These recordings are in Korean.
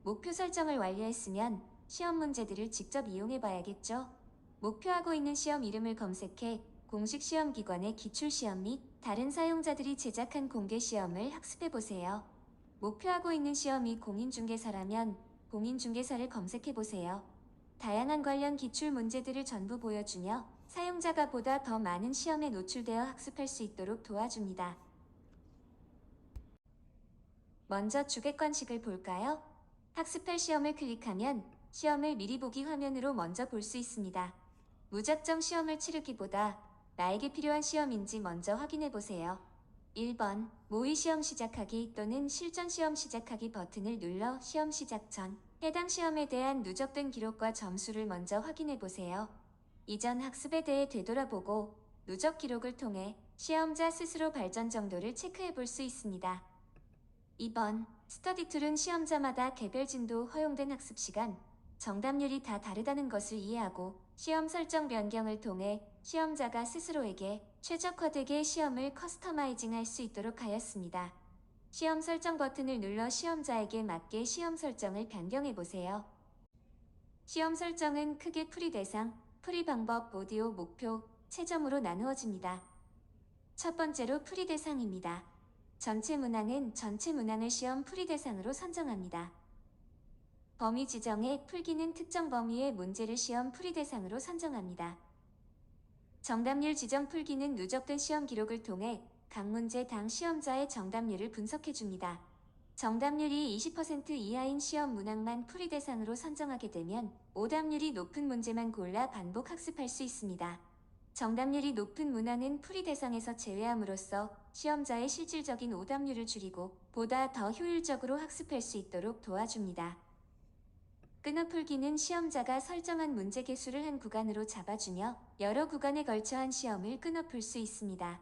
목표 설정을 완료했으면 시험 문제들을 직접 이용해 봐야겠죠. 목표하고 있는 시험 이름을 검색해 공식 시험기관의 기출시험 및 다른 사용자들이 제작한 공개 시험을 학습해 보세요. 목표하고 있는 시험이 공인중개사라면 공인중개사를 검색해 보세요. 다양한 관련 기출 문제들을 전부 보여주며 사용자가 보다 더 많은 시험에 노출되어 학습할 수 있도록 도와줍니다. 먼저 주객관식을 볼까요? 학습할 시험을 클릭하면 시험을 미리 보기 화면으로 먼저 볼 수 있습니다. 무작정 시험을 치르기보다 나에게 필요한 시험인지 먼저 확인해 보세요. 1번 모의 시험 시작하기 또는 실전 시험 시작하기 버튼을 눌러 시험 시작 전 해당 시험에 대한 누적된 기록과 점수를 먼저 확인해 보세요. 이전 학습에 대해 되돌아보고 누적 기록을 통해 시험자 스스로 발전 정도를 체크해 볼 수 있습니다. 2번 스터디 툴은 시험자마다 개별 진도 허용된 학습 시간, 정답률이 다 다르다는 것을 이해하고 시험 설정 변경을 통해 시험자가 스스로에게 최적화되게 시험을 커스터마이징 할 수 있도록 하였습니다. 시험 설정 버튼을 눌러 시험자에게 맞게 시험 설정을 변경해 보세요. 시험 설정은 크게 풀이 대상, 풀이 방법, 오디오, 목표, 채점으로 나누어집니다. 첫 번째로 풀이 대상입니다. 전체 문항은 전체 문항을 시험 풀이 대상으로 선정합니다. 범위 지정에 풀기는 특정 범위의 문제를 시험 풀이 대상으로 선정합니다. 정답률 지정 풀기는 누적된 시험 기록을 통해 각 문제당 시험자의 정답률을 분석해줍니다. 정답률이 20% 이하인 시험 문항만 풀이 대상으로 선정하게 되면 오답률이 높은 문제만 골라 반복 학습할 수 있습니다. 정답률이 높은 문항은 풀이 대상에서 제외함으로써 시험자의 실질적인 오답률을 줄이고 보다 더 효율적으로 학습할 수 있도록 도와줍니다. 끊어풀기는 시험자가 설정한 문제 개수를 한 구간으로 잡아주며 여러 구간에 걸쳐 한 시험을 끊어풀 수 있습니다.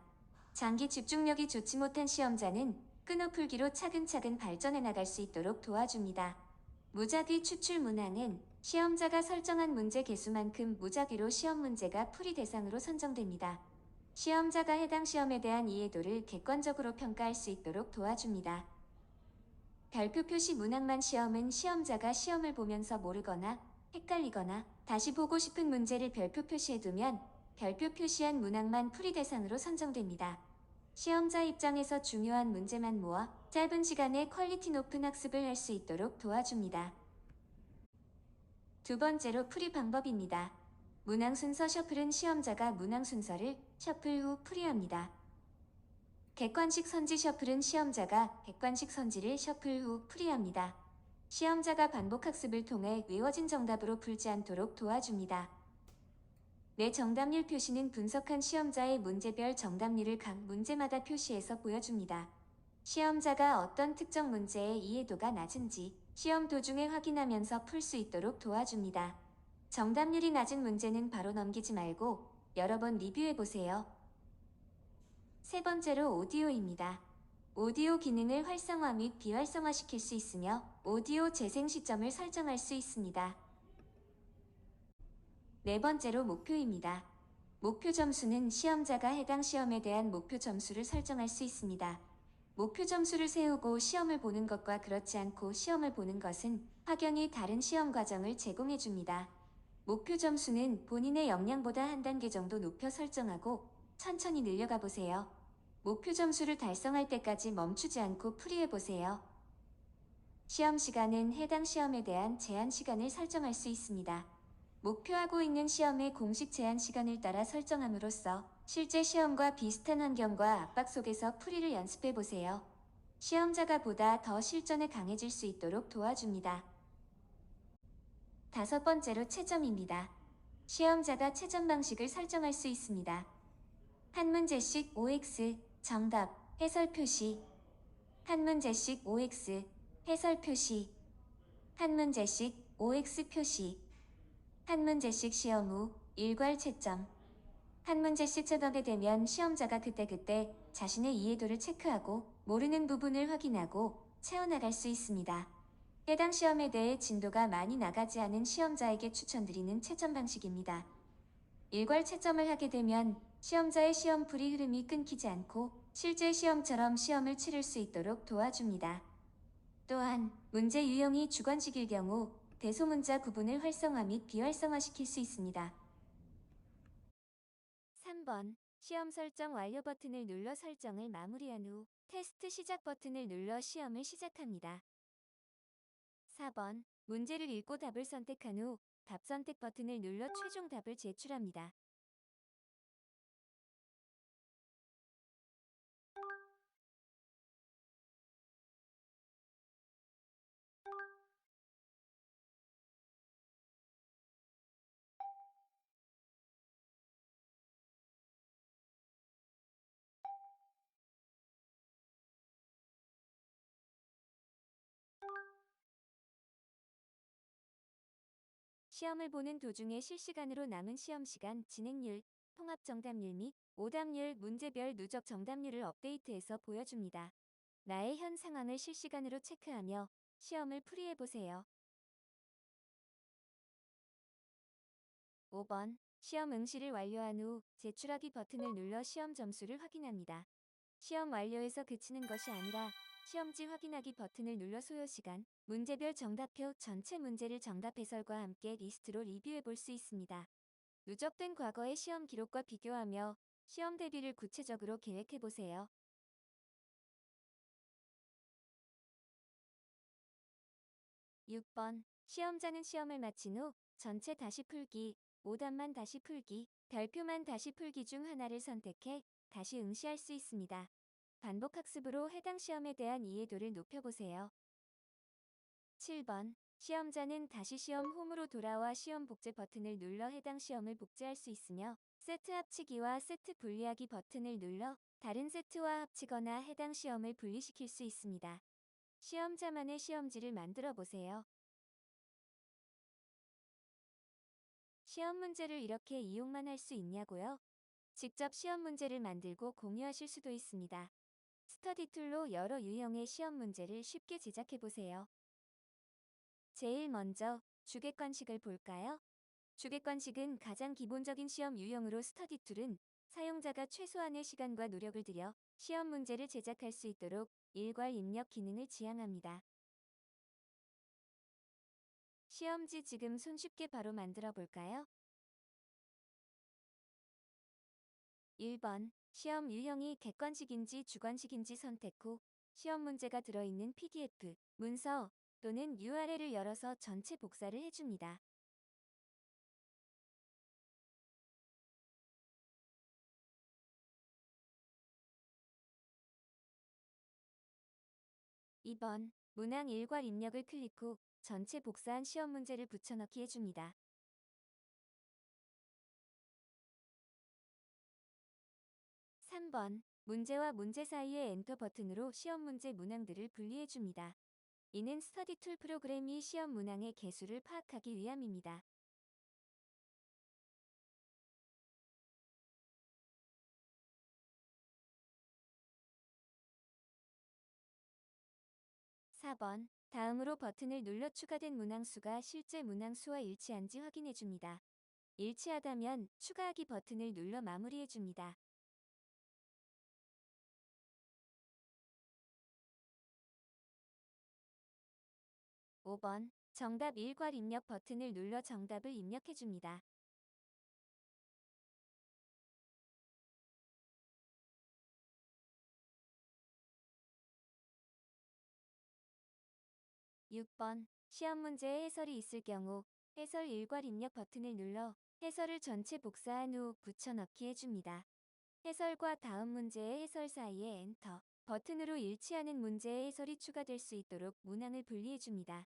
장기 집중력이 좋지 못한 시험자는 끊어풀기로 차근차근 발전해 나갈 수 있도록 도와줍니다. 무작위 추출 문항은 시험자가 설정한 문제 개수만큼 무작위로 시험 문제가 풀이 대상으로 선정됩니다. 시험자가 해당 시험에 대한 이해도를 객관적으로 평가할 수 있도록 도와줍니다. 별표 표시 문항만 시험은 시험자가 시험을 보면서 모르거나 헷갈리거나 다시 보고 싶은 문제를 별표 표시해두면 별표 표시한 문항만 풀이 대상으로 선정됩니다. 시험자 입장에서 중요한 문제만 모아 짧은 시간에 퀄리티 높은 학습을 할 수 있도록 도와줍니다. 두 번째로 풀이 방법입니다. 문항 순서 셔플은 시험자가 문항 순서를 셔플 후 풀이합니다. 객관식 선지 셔플은 시험자가 객관식 선지를 셔플 후 풀이합니다. 시험자가 반복 학습을 통해 외워진 정답으로 풀지 않도록 도와줍니다. 내 정답률 표시는 분석한 시험자의 문제별 정답률을 각 문제마다 표시해서 보여줍니다. 시험자가 어떤 특정 문제의 이해도가 낮은지 시험 도중에 확인하면서 풀 수 있도록 도와줍니다. 정답률이 낮은 문제는 바로 넘기지 말고 여러 번 리뷰해보세요. 세 번째로 오디오입니다. 오디오 기능을 활성화 및 비활성화시킬 수 있으며 오디오 재생 시점을 설정할 수 있습니다. 네 번째로 목표입니다. 목표 점수는 시험자가 해당 시험에 대한 목표 점수를 설정할 수 있습니다. 목표 점수를 세우고 시험을 보는 것과 그렇지 않고 시험을 보는 것은 확연히 다른 시험 과정을 제공해 줍니다. 목표 점수는 본인의 역량보다 한 단계 정도 높여 설정하고 천천히 늘려가 보세요. 목표 점수를 달성할 때까지 멈추지 않고 풀이해 보세요. 시험 시간은 해당 시험에 대한 제한 시간을 설정할 수 있습니다. 목표하고 있는 시험의 공식 제한 시간을 따라 설정함으로써 실제 시험과 비슷한 환경과 압박 속에서 풀이를 연습해 보세요. 시험자가 보다 더 실전에 강해질 수 있도록 도와줍니다. 다섯 번째로 채점입니다. 시험자가 채점 방식을 설정할 수 있습니다. 한 문제씩 OX, 정답, 해설 표시. 한 문제씩 OX, 해설 표시. 한 문제씩 OX 표시. 한 문제씩 시험 후 일괄 채점. 한 문제씩 채점하게 되면 시험자가 그때그때 자신의 이해도를 체크하고 모르는 부분을 확인하고 채워나갈 수 있습니다. 해당 시험에 대해 진도가 많이 나가지 않은 시험자에게 추천드리는 채점 방식입니다. 일괄 채점을 하게 되면 시험자의 시험풀이 흐름이 끊기지 않고 실제 시험처럼 시험을 치를 수 있도록 도와줍니다. 또한 문제 유형이 주관식일 경우 대소문자 구분을 활성화 및 비활성화시킬 수 있습니다. 3번 시험 설정 완료 버튼을 눌러 설정을 마무리한 후 테스트 시작 버튼을 눌러 시험을 시작합니다. 4번 문제를 읽고 답을 선택한 후 답 선택 버튼을 눌러 최종 답을 제출합니다. '시험을 보는 도중에 실시간으로 남은 시험 시간, 진행률, 통합 정답률 및 오답률, 문제별 누적 정답률을 업데이트해서 보여줍니다. 나의 현 상황을 실시간으로 체크하며 시험을 풀이해보세요. 5번 시험 응시를 완료한 후 제출하기 버튼을 눌러 시험 점수를 확인합니다. 시험 완료에서 그치는 것이 아니라 시험지 확인하기 버튼을 눌러 소요시간, 문제별 정답표, 전체 문제를 정답 해설과 함께 리스트로 리뷰해 볼 수 있습니다. 누적된 과거의 시험 기록과 비교하며 시험 대비를 구체적으로 계획해 보세요. 6번 시험자는 시험을 마친 후 전체 다시 풀기, 오답만 다시 풀기, 별표만 다시 풀기 중 하나를 선택해 다시 응시할 수 있습니다. 반복학습으로 해당 시험에 대한 이해도를 높여보세요. 7번 시험자는 다시 시험 홈으로 돌아와 시험 복제 버튼을 눌러 해당 시험을 복제할 수 있으며 세트 합치기와 세트 분리하기 버튼을 눌러 다른 세트와 합치거나 해당 시험을 분리시킬 수 있습니다. 시험자만의 시험지를 만들어 보세요. 시험 문제를 이렇게 이용만 할 수 있냐고요? 직접 시험 문제를 만들고 공유하실 수도 있습니다. 스터디 툴로 여러 유형의 시험 문제를 쉽게 제작해 보세요. 제일 먼저 주객관식을 볼까요? 주객관식은 가장 기본적인 시험 유형으로 스터디 툴은 사용자가 최소한의 시간과 노력을 들여 시험 문제를 제작할 수 있도록 일괄 입력 기능을 지향합니다. 시험지 지금 손쉽게 바로 만들어 볼까요? 1번 시험 유형이 객관식인지 주관식인지 선택 후 시험 문제가 들어있는 PDF, 문서 또는 URL을 열어서 전체 복사를 해줍니다. 2번 문항 일괄 입력을 클릭 후 전체 복사한 시험 문제를 붙여넣기 해줍니다. 3번 문제와 문제 사이의 엔터 버튼으로 시험 문제 문항들을 분리해줍니다. 이는 스터디 툴 프로그램이 시험 문항의 개수를 파악하기 위함입니다. 4번 다음으로 버튼을 눌러 추가된 문항 수가 실제 문항 수와 일치한지 확인해줍니다. 일치하다면 추가하기 버튼을 눌러 마무리해줍니다. 5번 정답 일괄 입력 버튼을 눌러 정답을 입력해줍니다. 6번 시험 문제에 해설이 있을 경우 해설 일괄 입력 버튼을 눌러 해설을 전체 복사한 후 붙여넣기 해줍니다. 해설과 다음 문제의 해설 사이에 엔터 버튼으로 일치하는 문제의 해설이 추가될 수 있도록 문항을 분리해줍니다.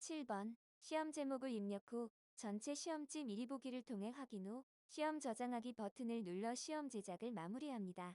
7번 시험 제목을 입력 후 전체 시험지 미리 보기를 통해 확인 후 시험 저장하기 버튼을 눌러 시험 제작을 마무리합니다.